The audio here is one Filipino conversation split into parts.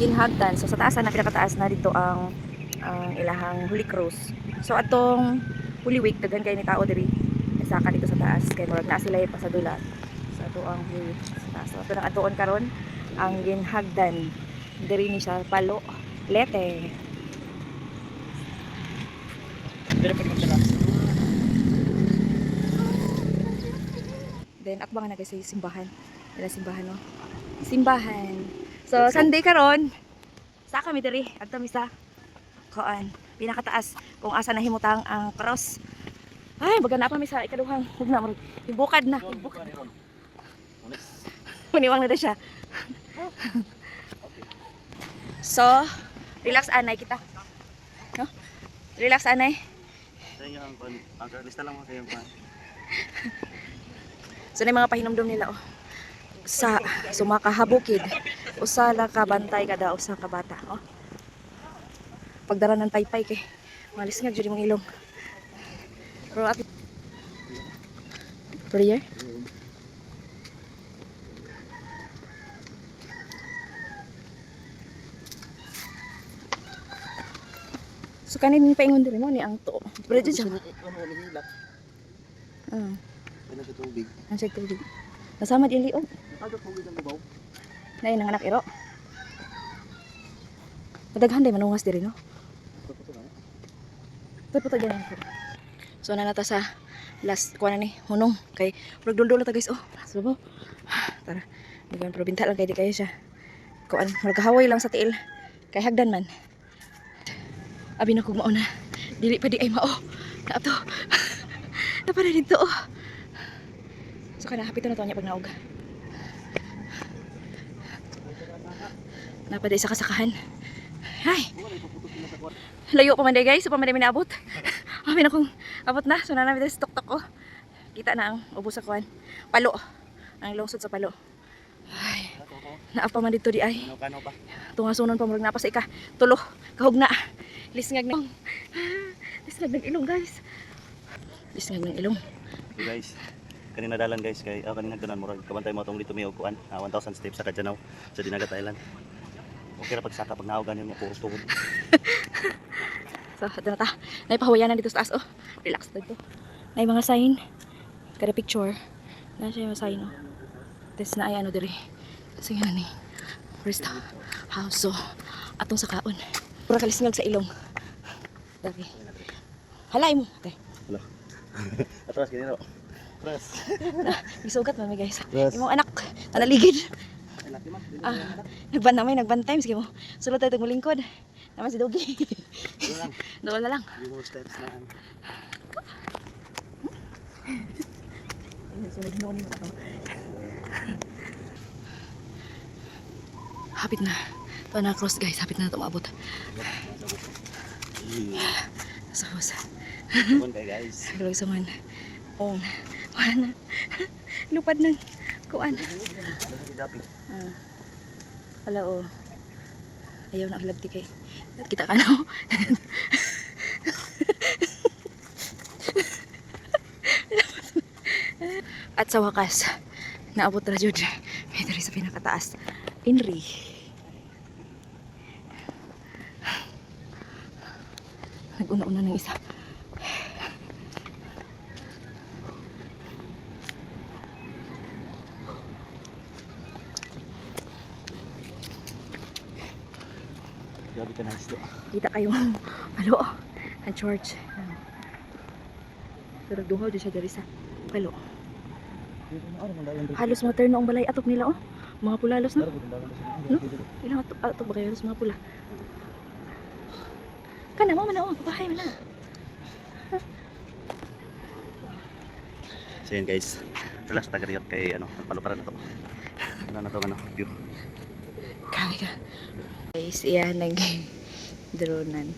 ginhagdan. So sa taas na pinakataas na dito ang ilahang Holy Cross. So atong Holy Week daghan kay ni tao diri saka dito sa taas kay murag na sila pa sa dula. So ato ang Holy Week sa taas. So ato nang atuon karon ang ginhagdan diri ni siya Palo Lete. Then akbang na guys sa simbahan. Nila simbahan no. Simbahan. So Sunday karon sa kami diri adto mi sa kuan pinakataas kung asa nahimutang ang cross. Ay baga na pa mi sa ikaduhang hugna mo. Ibukad na. Ibukad. Uniwang na siya. So, relax anay kita. No? Relax anay. Ang lista lang mo kayong pan. So na mga pahinomdom nila oh. Sa sumakahabukid usala ka bantay kada usa ka bata oh. Pagdara ng paypay kay malis nga jud imong ilong. Pero at prayer. So kanin paingon diri mo ni ang to. Pero jud siya. Ano sa tubig? Ang sa tubig. Nasama di liog. Ano tubig ang babaw? Nay nang anak iro. Padaghan day manungas diri no. Puto gani. So na nata sa last kuan ni hunong kay murag duldul ta guys oh. Subo. Tara. Digan probinta lang kay di kayo siya. Kuan murag haway lang sa tiil. Kay hagdan man. Abi na kog mao na. Dili pa di ay mao. Na to. Napada dito oh. So kana hapit na to nya pag naog. Napada isa kasakahan. Ay. Layo pa man day guys, so pa man day minaabot. Abi na kong abot na. So na namin sa tok-tok oh. Kita na ang ubos sa kuan. Palo. Ang lungsod sa Palo. Ay. Naapa man dito di ay. Kano pa? Tungasunon pa murag napa sa ika. Tulo. Kahugna. Lisngag ng lisngag ng ilong guys. Lisngag ng ilong. Okay, guys. Kanina dalan guys kay kanina hagdanan murag kabantay mo tong dito mi og kuan 1000 steps sa Kadjanaw sa Dinagat Island. Okay ra pagsaka pag naog ganin mo puro tuhod. So, ito na ta. Naipahawayanan dito sa taas. Oh, relax na dito. Nay mga sign. Kada picture. Na siya yung sign. Oh. Tapos na ay ano diri. Kasi nga ni. Rest house. So, atong sa kaon. Pura kalisngag sa ilong. Dagi. Halay mo. Okay. Hello. Atras kinino. Atras. Isugat mami guys. Yes. Imong anak. Nanaligid. Nagbantay. Sige mo. Sulod tayo itong lingkod. Naman si Dogi. Doon na lang. Steps na. Hapit na. Ito na cross guys. Hapit na ito maabot. Sa house. Come kay guys. Galawag sa man. Oh. Wala na. Lupad ng kuan. Wala oh. Ayaw na kalabti kay. Kita ka na. At sa wakas, naabot na jud. May diri sa pinakataas. Inri. Nag-una-una ng isa. Grabe ka nice to. Kita kayo. Palo. Ang church. Pero duhaw dyan siya diri sa Palo. Halos mga terno ang balay atop nila oh. Mga pulalos no? No? Ilang atop ba kayo halos mga pula? Kana mo man oh. Bahay man na. So yun guys. Last tagariyot kay ano, paluparan na to. Ano na to ano, view. Kami ka. Guys, iyan nag-dronan.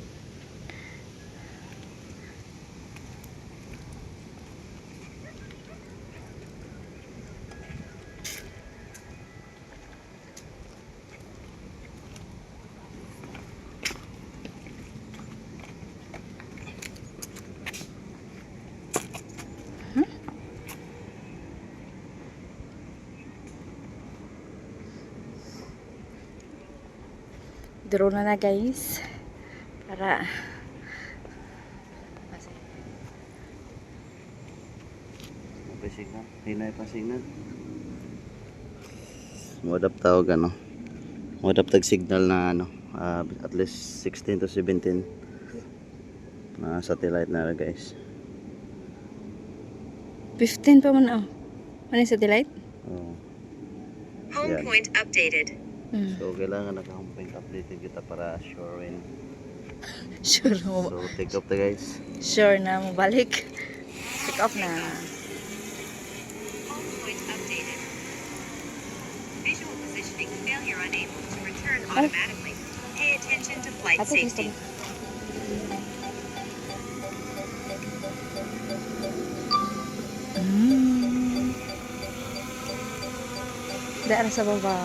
Drone na guys. Para May signal. Hinay pa signal. Modap tawag ano. Modap tag signal na ano. At least 16 to 17 na satellite na guys. 15 pa man oh. Ano yung satellite? Oh. Home Yan. point updated. So kailangan naka-home point updated kita para sure win. Sure mo. So take off the guys. Sure na mo balik. Pick up na. Home point updated. Visual positioning failure unable to return Ay. automatically. Pay attention to flight Ate, safety. Daan sa baba.